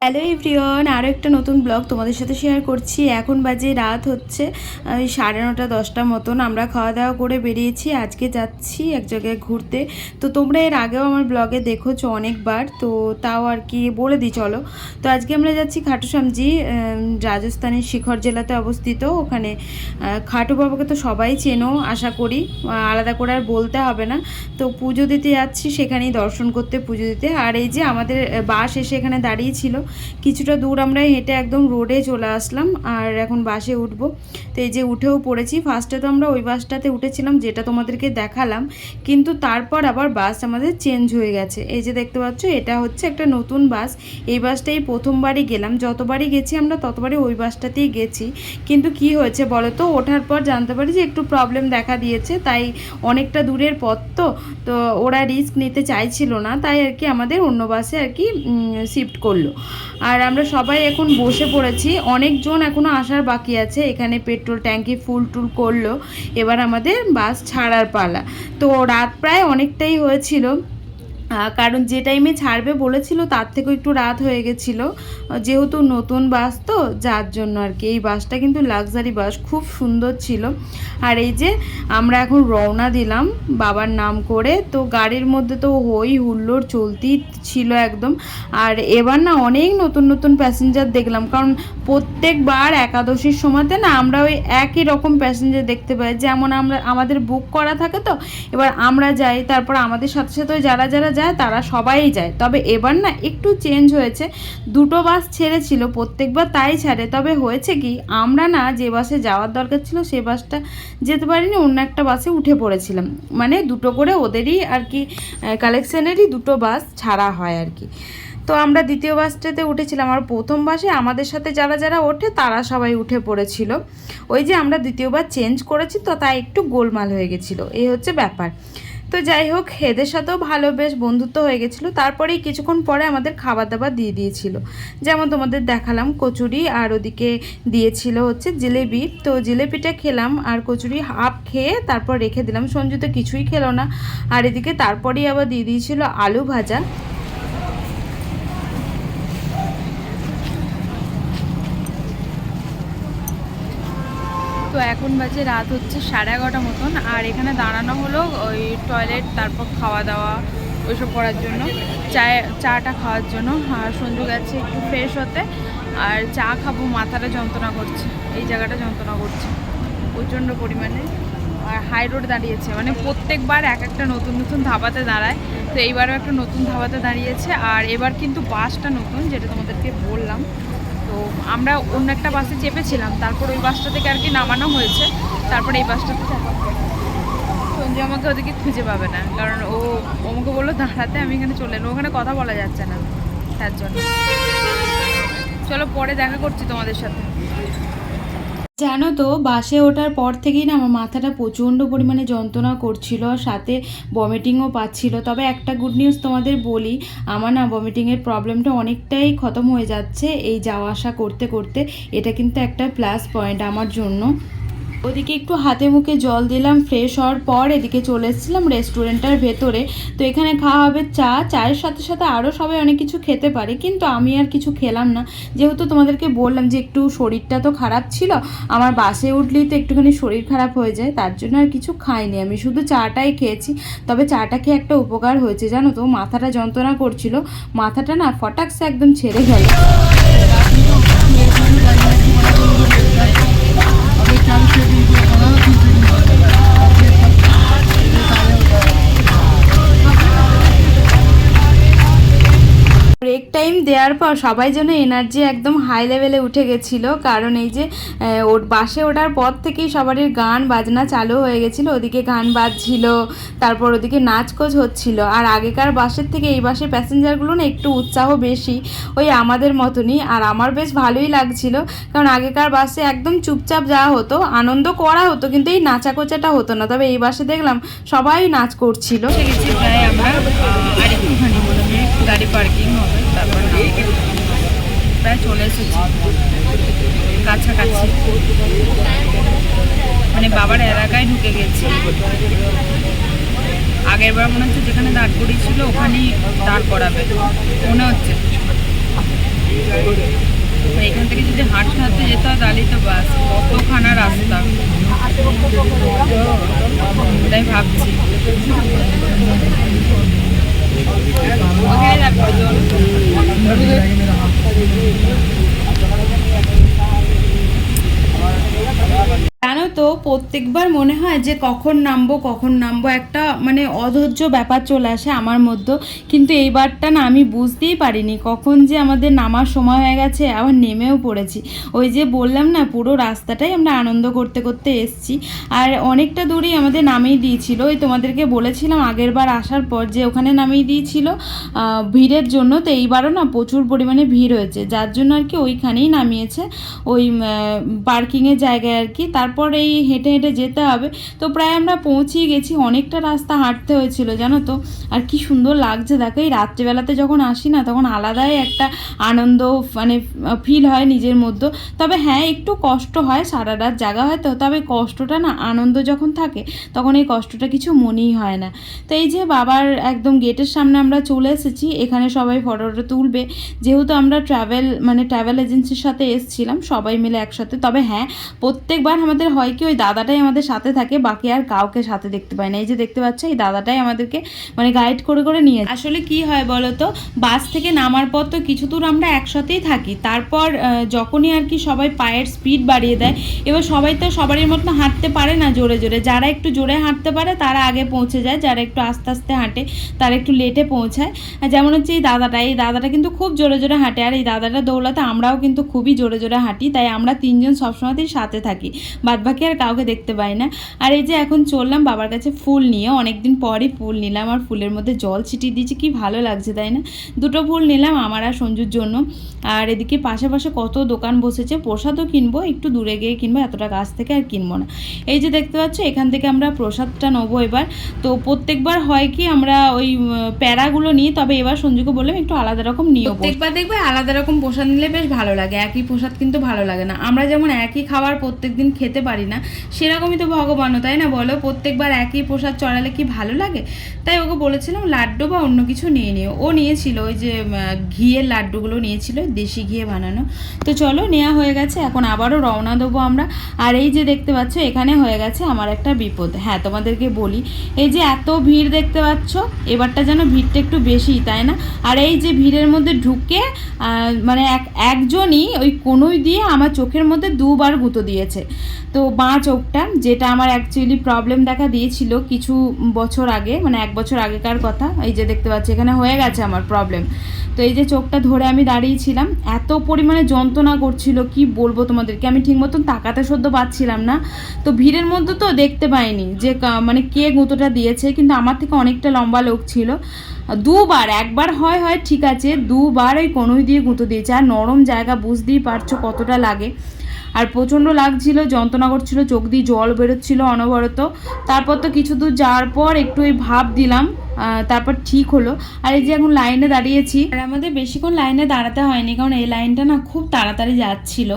Hello everyone, আরও একটা নতুন ব্লগ তোমাদের সাথে শেয়ার করছি। এখন বাজে রাত হচ্ছে 9:30-10টার মতন। আমরা খাওয়া দাওয়া করে বেরিয়েছি, আজকে যাচ্ছি এক জায়গায় ঘুরতে। তো তোমরা এর আগেও আমার ব্লগে দেখেছো অনেকবার, তো তাও আর কি বলে দিই চলো। তো আজকে আমরা যাচ্ছি খাটু শ্যামজি, রাজস্থানের শিখর জেলাতে অবস্থিত। ওখানে খাটু বাবাকে তো সবাই চেনো আশা করি, আলাদা করে আর বলতে হবে না। তো পুজো দিতে যাচ্ছি, সেখানেই দর্শন করতে, পুজো দিতে। আর এই যে আমাদের বাস এসে এখানে দাঁড়িয়েছিল, কিছুটা দূর আমরা হেঁটে একদম রোডে চলে আসলাম আর এখন বাসে উঠবো। তো এই যে উঠেও পড়েছি। ফার্স্টে তো আমরা ওই বাসটাতে উঠেছিলাম যেটা তোমাদেরকে দেখালাম, কিন্তু তারপর আবার বাস আমাদের চেঞ্জ হয়ে গেছে। এই যে দেখতে পাচ্ছ, এটা হচ্ছে একটা নতুন বাস। এই বাসটাই প্রথমবারই গেলাম, যতবারই গেছি আমরা ততবারই ওই বাসটাতেই গেছি। কিন্তু কি হয়েছে বলো তো, ওঠার পর জানতে পারি যে একটু প্রবলেম দেখা দিয়েছে, তাই অনেকটা দূরের পথ তো ওরা রিস্ক নিতে চাইছিল না, তাই আর কি আমাদের অন্য বাসে আর কি শিফট করলো। আর আমরা সবাই এখন বসে পড়েছি, অনেকজন এখনও আসার বাকি আছে। এখানে পেট্রোল ট্যাঙ্কি ফুল টুল করলো, এবার আমাদের বাস ছাড়ার পালা। তো রাত প্রায় অনেকটাই হয়েছিল, কারণ যে টাইমে ছাড়বে বলেছিল তার থেকেও একটু রাত হয়ে গেছিলো, যেহেতু নতুন বাস তো যার জন্য আর কি। এই বাসটা কিন্তু লাক্সারি বাস, খুব সুন্দর ছিল। আর এই যে আমরা এখন রওনা দিলাম বাবার নাম করে। তো গাড়ির মধ্যে তো হই হুল্লোড় চলতেই ছিল একদম। আর এবার না অনেক নতুন নতুন প্যাসেঞ্জার দেখলাম, কারণ প্রত্যেকবার একাদশীর সময়তে না আমরা ওই একই রকম প্যাসেঞ্জার দেখতে পাই। যেমন আমাদের বুক করা থাকে, তো এবার আমরা যাই, তারপর আমাদের সাথে সাথে যারা যারা যায় তারা সবাই যায়। তবে এবার না একটু চেঞ্জ হয়েছে, দুটো বাস ছেড়েছিল, প্রত্যেকবার তাই ছাড়ে। তবে হয়েছে কি, আমরা না যে বাসে যাওয়ার দরকার ছিল সে বাসটা যেতে পারিনি, অন্য একটা বাসে উঠে পড়েছিলাম। মানে দুটো করে ওদেরই আর কি কালেকশনেরই দুটো বাস ছাড়া হয় আর কি। তো আমরা দ্বিতীয় বাসটাতে উঠেছিলাম, আর প্রথম বাসে আমাদের সাথে যারা যারা ওঠে তারা সবাই উঠে পড়েছিল। ওই যে আমরা দ্বিতীয়বার চেঞ্জ করেছি, তো তাই একটু গোলমাল হয়ে গেছিলো, এই হচ্ছে ব্যাপার। তো যাই হোক, এদের সাথেও ভালো বেশ বন্ধুত্ব হয়ে গেছিলো। তারপরেই কিছুক্ষণ পরে আমাদের খাবার দাবার দিয়ে দিয়েছিল, যেমন তোমাদের দেখালাম কচুরি, আর ওদিকে দিয়েছিল হচ্ছে জিলেবি। তো জিলেবিটা খেলাম, আর কচুরি হাফ খেয়ে তারপর রেখে দিলাম। সঞ্জু তো কিছুই খেলো না। আর এদিকে তারপরেই আবার দিয়ে দিয়েছিল আলু ভাজা। তো এখন বাজে রাত হচ্ছে 11:30 মতন। আর এখানে দাঁড়ানো হলো ওই টয়লেট, তারপর খাওয়া দাওয়া ওইসব করার জন্য, চাটা খাওয়ার জন্য। আর সঞ্জু গেছে একটু ফ্রেশ হতে। আর চা খাবো, মাথাটা যন্ত্রণা করছে, এই জায়গাটা যন্ত্রণা করছে প্রচণ্ড পরিমাণে। আর হাই রোড দাঁড়িয়েছে, মানে প্রত্যেকবার এক একটা নতুন নতুন ধাবাতে দাঁড়ায়, তো এইবারও একটা নতুন ধাবাতে দাঁড়িয়েছে। আর এবার কিন্তু বাসটা নতুন, যেটা তোমাদেরকে বললাম। তো আমরা অন্য একটা বাসে চেপেছিলাম, তারপর ওই বাসটা থেকে আর কি নামানো হয়েছে, তারপর এই বাসটাতে চাপা। সঞ্জু আমাকে ওদিকে খুঁজে পাবে না, কারণ ও আমাকে বললো দাঁড়াতে, আমি এখানে চলে এলো, ওখানে কথা বলা যাচ্ছে না, তার জন্য। চলো পরে দেখা করছি তোমাদের সাথে। জানো তো, বাসে ওঠার পর থেকেই না আমার মাথাটা প্রচণ্ড পরিমাণে যন্ত্রণা করছিল, আর সাথে ভমিটিংও পাচ্ছিল। তবে একটা গুড নিউজ তোমাদের বলি, আমার না ভমিটিংয়ের প্রবলেমটা অনেকটাই খতম হয়ে যাচ্ছে এই যাওয়া আসা করতে করতে। এটা কিন্তু একটা প্লাস পয়েন্ট আমার জন্য। ওদিকে একটু হাতে মুখে জল দিলাম ফ্রেশ হওয়ার পর, এদিকে চলে এসেছিলাম রেস্টুরেন্টটার ভেতরে। তো এখানে খাওয়া হবে চা, চায়ের সাথে সাথে আরও সবাই অনেক কিছু খেতে পারে, কিন্তু আমি আর কিছু খেলাম না। যেহেতু তোমাদেরকে বললাম যে একটু শরীরটা তো খারাপ ছিল, আমার বাসে উঠলেই তো একটুখানি শরীর খারাপ হয়ে যায়, তার জন্য আর কিছু খাইনি, আমি শুধু চাটাই খেয়েছি। তবে চাটা খেয়ে একটা উপকার হয়েছে জানো তো, মাথাটা যন্ত্রণা করছিল, মাথাটা না ফটাকসে একদম ছেড়ে গেল। ব্রেক টাইম দেওয়ার পর সবাই যেন এনার্জি একদম হাই লেভেলে উঠে গেছিলো, কারণ এই যে ওর বাসে ওঠার পর থেকেই সবারই গান বাজনা চালু হয়ে গেছিলো। ওদিকে গান বাজছিল, তারপর ওদিকে নাচকোচ হচ্ছিল। আর আগেকার বাসের থেকে এই বাসের প্যাসেঞ্জারগুলো না একটু উৎসাহ বেশি, ওই আমাদের মতনই। আর আমার বেশ ভালোই লাগছিল, কারণ আগেকার বাসে একদম চুপচাপ যাওয়া হতো, আনন্দ করা হতো, কিন্তু এই নাচাকোচাটা হতো না। তবে এই বাসে দেখলাম সবাই নাচ করছিল। আর একটুখানি গাড়ি পার্কিং হবে, তারপর প্রায় চলে এসেছি কাছাকাছি, মানে বাবার এলাকায় ঢুকে গেছি। আগের বার মনে হচ্ছে যেখানে দাঁড় করিয়েছিল ওখানেই দাঁড় করাবে মনে হচ্ছে। এখান থেকে যদি হাঁটতে হাঁটতে যেতে হয় তাহলেই তো বাস, কতখানা রাস্তা, তাই ভাবছি ওখানে যাবো। জানো তো প্রত্যেকবার মনে হয় যে কখন নামবো একটা মানে অধৈর্য ব্যাপার চলে আসে আমার মধ্যে, কিন্তু এইবারটা না আমি বুঝতেই পারিনি কখন যে আমাদের নামার সময় হয়ে গেছে, আবার নেমেও পড়েছি। ওই যে বললাম না, পুরো রাস্তাটাই আমরা আনন্দ করতে করতে এসছি, আর অনেকটা দূরেই আমাদের নামিয়ে দিয়েছিল। ওই তোমাদেরকে বলেছিলাম আগের বার আসার পর যে ওখানে নামিয়ে দিয়েছিল ভিড়ের জন্য, তো এইবারও না প্রচুর পরিমাণে ভিড় হয়েছে, যার জন্য আর কি ওইখানেই নামিয়েছে, ওই পার্কিংয়ের জায়গায় আর কি। তারপর এই হেঁটে হেঁটে যেতে হবে, তো প্রায় আমরা পৌঁছেই গেছি। অনেকটা রাস্তা হাঁটতে হয়েছিল জানো তো, আর কি সুন্দর লাগছে দেখো। এই রাত্রিবেলাতে যখন আসি না তখন আলাদাই একটা আনন্দ মানে ফিল হয় নিজের মধ্যে। তবে হ্যাঁ একটু কষ্ট হয়, সারা রাত জাগা হয় তো, তবে কষ্টটা না, আনন্দ যখন থাকে তখন এই কষ্টটা কিছু মনেই হয় না। তো এই যে বাবার একদম গেটের সামনে আমরা চলে এসেছি, এখানে সবাই ফটোটা তুলবে, যেহেতু আমরা ট্রাভেল এজেন্সির সাথে এসেছিলাম সবাই মিলে একসাথে। তবে হ্যাঁ প্রত্যেকবার আমাদের হয় কি ওই দাদাটাই আমাদের সাথে থাকে, বাকি আর কাউকে সাথে দেখতে পাই না। এই যে দেখতে পাচ্ছ এই দাদাটাই আমাদেরকে মানে গাইড করে করে নিয়ে। আসলে কি হয় বলো তো, বাস থেকে নামার পর তো কিছু দূর আমরা একসাথেই থাকি, তারপর যখনই আর কি সবাই পায়ের স্পিড বাড়িয়ে দেয়, এবার সবাই তো সবারই মতো হাঁটতে পারে না জোরে জোরে, যারা একটু জোরে হাঁটতে পারে তারা আগে পৌঁছে যায়, যারা একটু আস্তে আস্তে হাঁটে তারা একটু লেটে পৌঁছায়। যেমন হচ্ছে এই দাদাটা কিন্তু খুব জোরে জোরে হাঁটে, আর এই দাদাটা দৌড়াতে আমরাও কিন্তু খুবই জোরে জোরে হাঁটি, তাই আমরা তিনজন সবসময়তেই সাথে থাকি, বাদবাকি আর কাউকে দেখতে পাই না। আর এই যে এখন চললাম বাবার কাছে ফুল নিয়ে, অনেকদিন পরই ফুল নিলাম, আর ফুলের মধ্যে জল ছিটিয়ে দিয়েছি, কি ভালো লাগছে তাই না। দুটো ফুল নিলাম আমার আর সঞ্জুর জন্য। আর এদিকে পাশে পাশে কত দোকান বসেছে, প্রসাদও কিনবো, একটু দূরে গিয়ে কিনবো, এতটা কাছ থেকে আর কিনবো না। এই যে দেখতে পাচ্ছ এখান থেকে আমরা প্রসাদটা নেবো এবার। তো প্রত্যেকবার হয় কি আমরা ওই প্যারাগুলো নিই, তবে এবার সঞ্জুকে বললাম একটু আলাদা রকম নিও, প্রত্যেকবার দেখবে আলাদা রকম প্রসাদ নিলে বেশ ভালো লাগে, একই প্রসাদ কিন্তু ভালো লাগে না। আমরা যেমন একই খাবার প্রত্যেকদিন খেতে পারি না, সেরকমই তো ভগবানও, তাই না বলো, প্রত্যেকবার একই প্রসাদ চড়ালে কি ভালো লাগে। তাই ওকে বলেছিলাম লাড্ডু বা অন্য কিছু নিয়ে নিও, ও নিয়েছিল ওই যে ঘিয়ের লাড্ডুগুলো নিয়েছিল, দেশি ঘিয়ে বানানো। তো চলো নেওয়া হয়ে গেছে, এখন আবারও রওনা দেবো আমরা। আর এই যে দেখতে পাচ্ছ এখানে হয়ে গেছে আমার একটা বিপদ, হ্যাঁ তোমাদেরকে বলি, এই যে এত ভিড় দেখতে পাচ্ছ, এবারটা যেন ভিড়টা একটু বেশি তাই না। আর এই যে ভিড়ের মধ্যে ঢুকে মানে একজনই ওই কোনোই দিয়ে আমার চোখের মধ্যে দুবার গুঁতো দিয়েছে। তো বাঁ চোখটা, যেটা আমার অ্যাকচুয়ালি প্রবলেম দেখা দিয়েছিল কিছু বছর আগে, মানে 1 বছর আগেকার কথা, এই যে দেখতে পাচ্ছি এখানে হয়ে গেছে আমার প্রবলেম। তো এই যে চোখটা ধরে আমি দাঁড়িয়েছিলাম, এত পরিমাণে যন্ত্রণা করছিল কি বলবো তোমাদেরকে, আমি ঠিক মতন তাকাতে সদ্য পাচ্ছিলাম না। তো ভিড়ের মধ্যে তো দেখতে পাইনি যে মানে কে গুঁতোটা দিয়েছে, কিন্তু আমার থেকে অনেকটা লম্বা লোক ছিল। দুবার, একবার হয় ঠিক আছে, দুবার ওই কনুই দিয়ে গুঁতো দিয়েছে, আর নরম জায়গা বুঝতেই পারছো কতটা লাগে। আর প্রচণ্ড লাগছিল, যন্ত্রণা করছিল, চোখ দিয়ে জল বেরোচ্ছিল অনবরত। তারপর তো কিছু দূর যাওয়ার পর একটু ওই ভাপ দিলাম, তারপর ঠিক হলো। আর এই যে এখন লাইনে দাঁড়িয়েছি, আর আমাদের বেশিক্ষণ লাইনে দাঁড়াতে হয়নি, কারণ এই লাইনটা না খুব তাড়াতাড়ি যাচ্ছিল।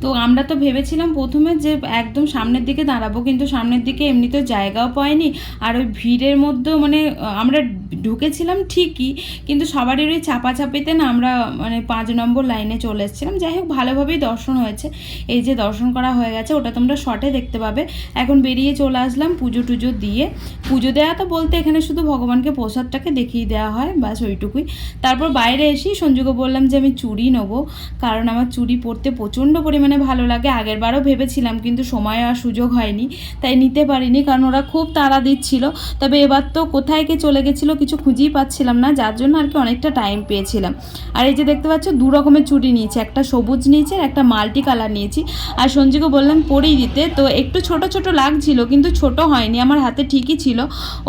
তো আমরা তো ভেবেছিলাম প্রথমে যে একদম সামনের দিকে দাঁড়াবো, কিন্তু সামনের দিকে এমনিতে জায়গাও পাইনি, আর ওই ভিড়ের মধ্যেও মানে আমরা ঢুকেছিলাম ঠিকই, কিন্তু সবারই ওই চাপাচাপিতে না আমরা মানে 5 নম্বর লাইনে চলে এসেছিলাম। যাই হোক ভালোভাবেই দর্শন হয়েছে, এই যে দর্শন করা হয়ে গেছে, ওটা তোমরা শর্টে দেখতে পাবে। এখন বেরিয়ে চলে আসলাম পুজো টুজো দিয়ে। পুজো দেওয়া তো বলতে এখানে শুধু ভগবানকে প্রসাদটাকে দেখিয়ে দেওয়া হয়, ব্যাস ওইটুকুই। তারপর বাইরে এসেই সঞ্জুকে বললাম যে আমি চুড়ি নেবো, কারণ আমার চুড়ি পরতে প্রচণ্ড পরিমাণে ভালো লাগে। আগের বারও ভেবেছিলাম কিন্তু সময় আর সুযোগ হয়নি, তাই নিতে পারিনি, কারণ ওরা খুব তাড়া দিচ্ছিল। তবে এবার তো কোথায় কে চলে গেছিলো কিছু খুঁজেই পাচ্ছিলাম না, যার জন্য আর কি অনেকটা টাইম পেয়েছিলাম। আর এই যে দেখতে পাচ্ছ 2 রকমের চুড়ি নিয়েছি, একটা সবুজ নিয়েছি আর একটা মাল্টি কালার নিয়েছি। আর সঞ্জুকে বললাম পরেই দিতে, তো একটু ছোট ছোট লাগছিল, কিন্তু ছোট হয়নি, আমার হাতে ঠিকই ছিল,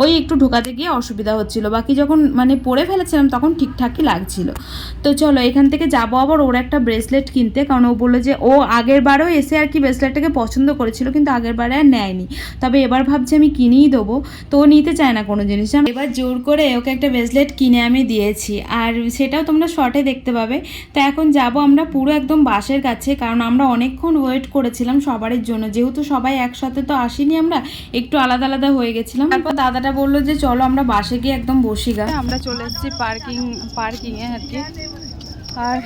ওই একটু ঢোকাতে গিয়ে অসুবিধা হচ্ছিল, বাকি যখন মানে পরে ফেলেছিলাম তখন ঠিকঠাকই লাগছিল। তো চলো এখান থেকে যাবো আবার ওর একটা ব্রেসলেট কিনতে, কারণ ও বললো যে ও আগের বারও এসে আর কি ব্রেসলেটটাকে পছন্দ করেছিল, কিন্তু আগের বারে আর নেয়নি, তবে এবার ভাবছি আমি কিনেই দেবো। তো ও নিতে চায় না কোনো জিনিস, এবার জোর করে ওকে একটা ব্রেসলেট কিনে আমি দিয়েছি, আর সেটাও তোমরা শর্টে দেখতে পাবে। তো এখন যাব আমরা পুরো একদম বাসের কাছে, কারণ আমরা অনেকক্ষণ ওয়েট করেছিলাম সবারই জন্য, যেহেতু সবাই একসাথে তো আসিনি, আমরা একটু আলাদা আলাদা হয়ে গেছিলাম। তারপর দাদাটা বললো যে চলো আমরা বাসে গিয়ে একদম বসি গা। আমরা চলে এসেছি পার্কিংয়ে আর কি। আর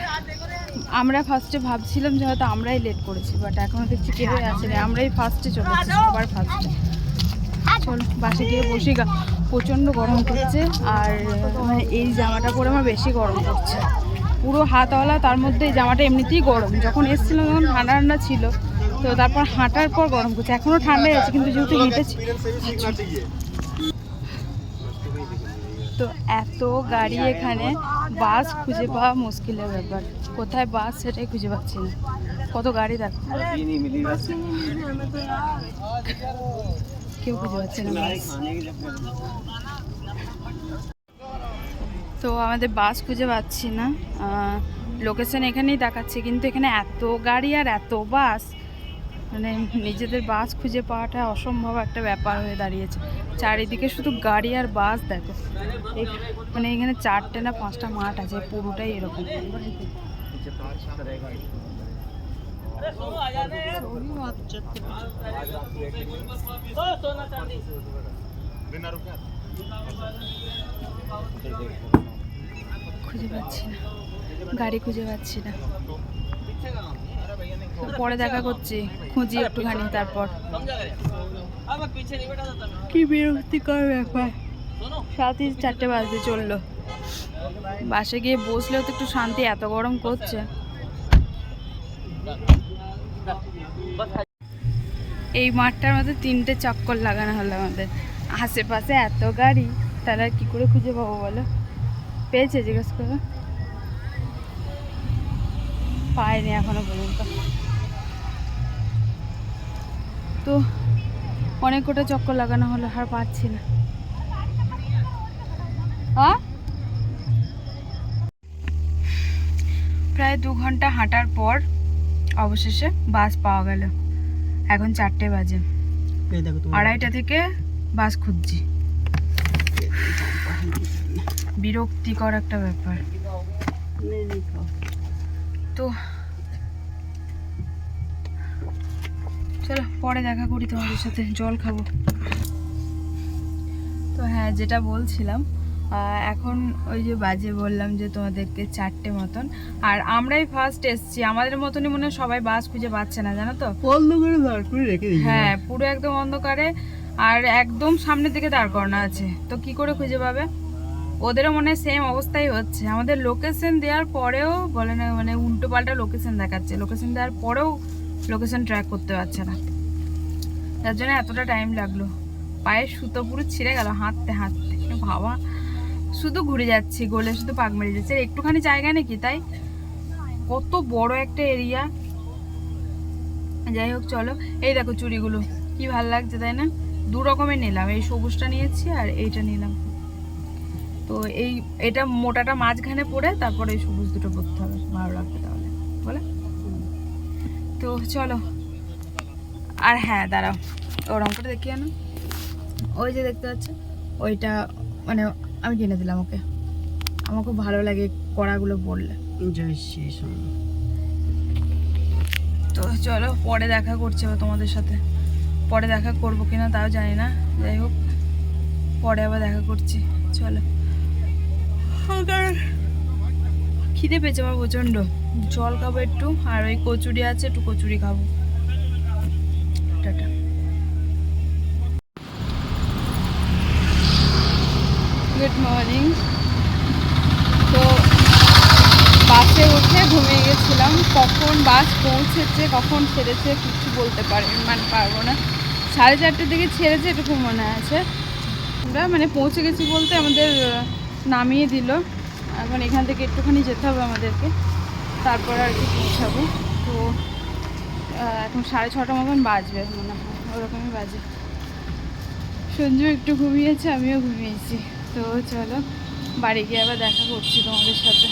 আমরা ফার্স্টে ভাবছিলাম যে হয়তো আমরাই লেট করেছি, বাট এখনও দেখছি কেউই আসেনি, আমরাই ফার্স্টে চলেছি, সবার ফার্স্টে। চলো বাসে গিয়ে বসি, প্রচণ্ড গরম করছে, আর মানে এই জামাটা পরে আমার বেশি গরম করছে, পুরো হাতওয়ালা, তার মধ্যে এই জামাটা এমনিতেই গরম, যখন এসেছিলাম তখন ঠান্ডা ঠান্ডা ছিল, তো তারপর হাঁটার পর গরম করছে, এখনও ঠান্ডাই আছে কিন্তু যেহেতু হেঁটেছি। তো এত গাড়ি এখানে, বাস খুঁজে পাওয়া মুশকিলের ব্যাপার, কোথায় বাস সেটাই খুঁজে পাচ্ছি না, কত গাড়ি দেখো, কেউ খুঁজে পাচ্ছে না বাস। তো আমাদের বাস খুঁজে পাচ্ছি না, লোকেশন এখানেই দেখাচ্ছে, কিন্তু এখানে এত গাড়ি আর এত বাস, মানে নিজেদের বাস খুঁজে পাওয়াটা অসম্ভব একটা ব্যাপার হয়ে দাঁড়িয়েছে, চারিদিকে শুধু গাড়ি আর বাস দেখো, মানে এখানে 4টে না 5টা মাঠ আছে, পুরোটাই এরকম। খুঁজে পাচ্ছি না, গাড়ি খুঁজে পাচ্ছি না, পরে দেখা করছি, খুঁজি একটুখানি, তারপর। কি বিরক্তিকর ব্যাপার, 4:30 বাজতে চললো, বাসে গিয়ে বসলেও তো একটু শান্তি, এত গরম করছে। এই মাঠটার মধ্যে 3টে চক্কর লাগানো হলো আমাদের, আশেপাশে এত গাড়ি, তারা কি করে খুঁজে পাবো বলো? পেয়েছে জিজ্ঞেস করো, পায়নি এখনো পর্যন্ত। তো অনেক কটা চক্কর লাগানো হলো, আর পাচ্ছি না। প্রায় 2 ঘন্টা হাঁটার পর অবশেষে বাস পাওয়া গেল, এখন 4টে বাজে, 2:30 থেকে বাস খুঁজছি, বিরক্তিকর একটা ব্যাপার। তো চলো পরে দেখা করি তোমাদের সাথে, জল খাবো। তো হ্যাঁ, যেটা বলছিলাম, এখন ওই যে বাজে বললাম যে তোমাদেরকে 4টে মতন, আর আমরাই ফার্স্ট এসছি, আমাদের মতনই মনে হয় সবাই বাস খুঁজে পাচ্ছে না, জানো তো, হ্যাঁ পুরো একদম অন্ধকারে, আর একদম সামনের দিকে দাঁড় করানো আছে, তো কি করে খুঁজে পাবে? ওদেরও মনে হয় সেম অবস্থাই হচ্ছে, আমাদের লোকেশন দেওয়ার পরেও বলে না, মানে উল্টো পাল্টা লোকেশন দেখাচ্ছে, লোকেশন দেওয়ার পরেও লোকেশন ট্র্যাক করতে পারছে না, তার জন্য এতটা টাইম লাগলো, পায়ের সুতো পুরো ছিঁড়ে গেল হাঁটতে হাঁটতে, ভাবা, শুধু ঘুরে যাচ্ছি, গোলে শুধু পাক মেরে যাচ্ছে, একটুখানি জায়গা নাকি, তাই কত বড় একটা এরিয়া। যাই হোক চলো, এই দেখো চুড়িগুলো কি ভাল লাগছে তাই না, 2 রকমের নিলাম, এই সবুজটা নিয়েছি আর এইটা নিলাম, তো এটা মোটাটা মাঝখানে পরে তারপর এই সবুজ দুটো পরতে হবে, ভালো লাগবে তাহলে বলে। তো চলো, আর হ্যাঁ দাঁড়াও, ওরকম করে দেখি না, ওই যে দেখতে পাচ্ছ ওইটা, মানে আমি কিনে দিলাম ওকে, আমার খুব ভালো লাগে কড়াগুলো পরলে। তো চলো পরে দেখা করছি আবার তোমাদের সাথে, পরে দেখা করবো কিনা তাও জানি না, যাই হোক পরে আবার দেখা করছি, চলো। খিদে পেয়েছে আমার প্রচণ্ড, জল খাবো একটু, আর ওই কচুরি আছে, একটু কচুরি খাবো, টাটা। Good morning. তো বাসে উঠে ঘুমিয়ে গেছিলাম, কখন বাস পৌঁছেছে কখন ছেড়েছে কিছু বলতে পারবো না, 4:30 দিকে ছেড়েছে এটুকু মনে আছে, আমরা মানে পৌঁছে গেছি বলতে আমাদের নামিয়ে দিল, এখন এখান থেকে একটুখানি যেতে হবে আমাদেরকে, তারপর আর কি পৌঁছাবো। তো এখন 6:30 মতন বাজবে মনে হয়, ওরকমই বাজে। সঞ্জু একটু ঘুমিয়েছে, আমিও ঘুমিয়েছি। তো চলো বাড়ি গিয়ে আবার দেখা করছি তোমাদের সাথে।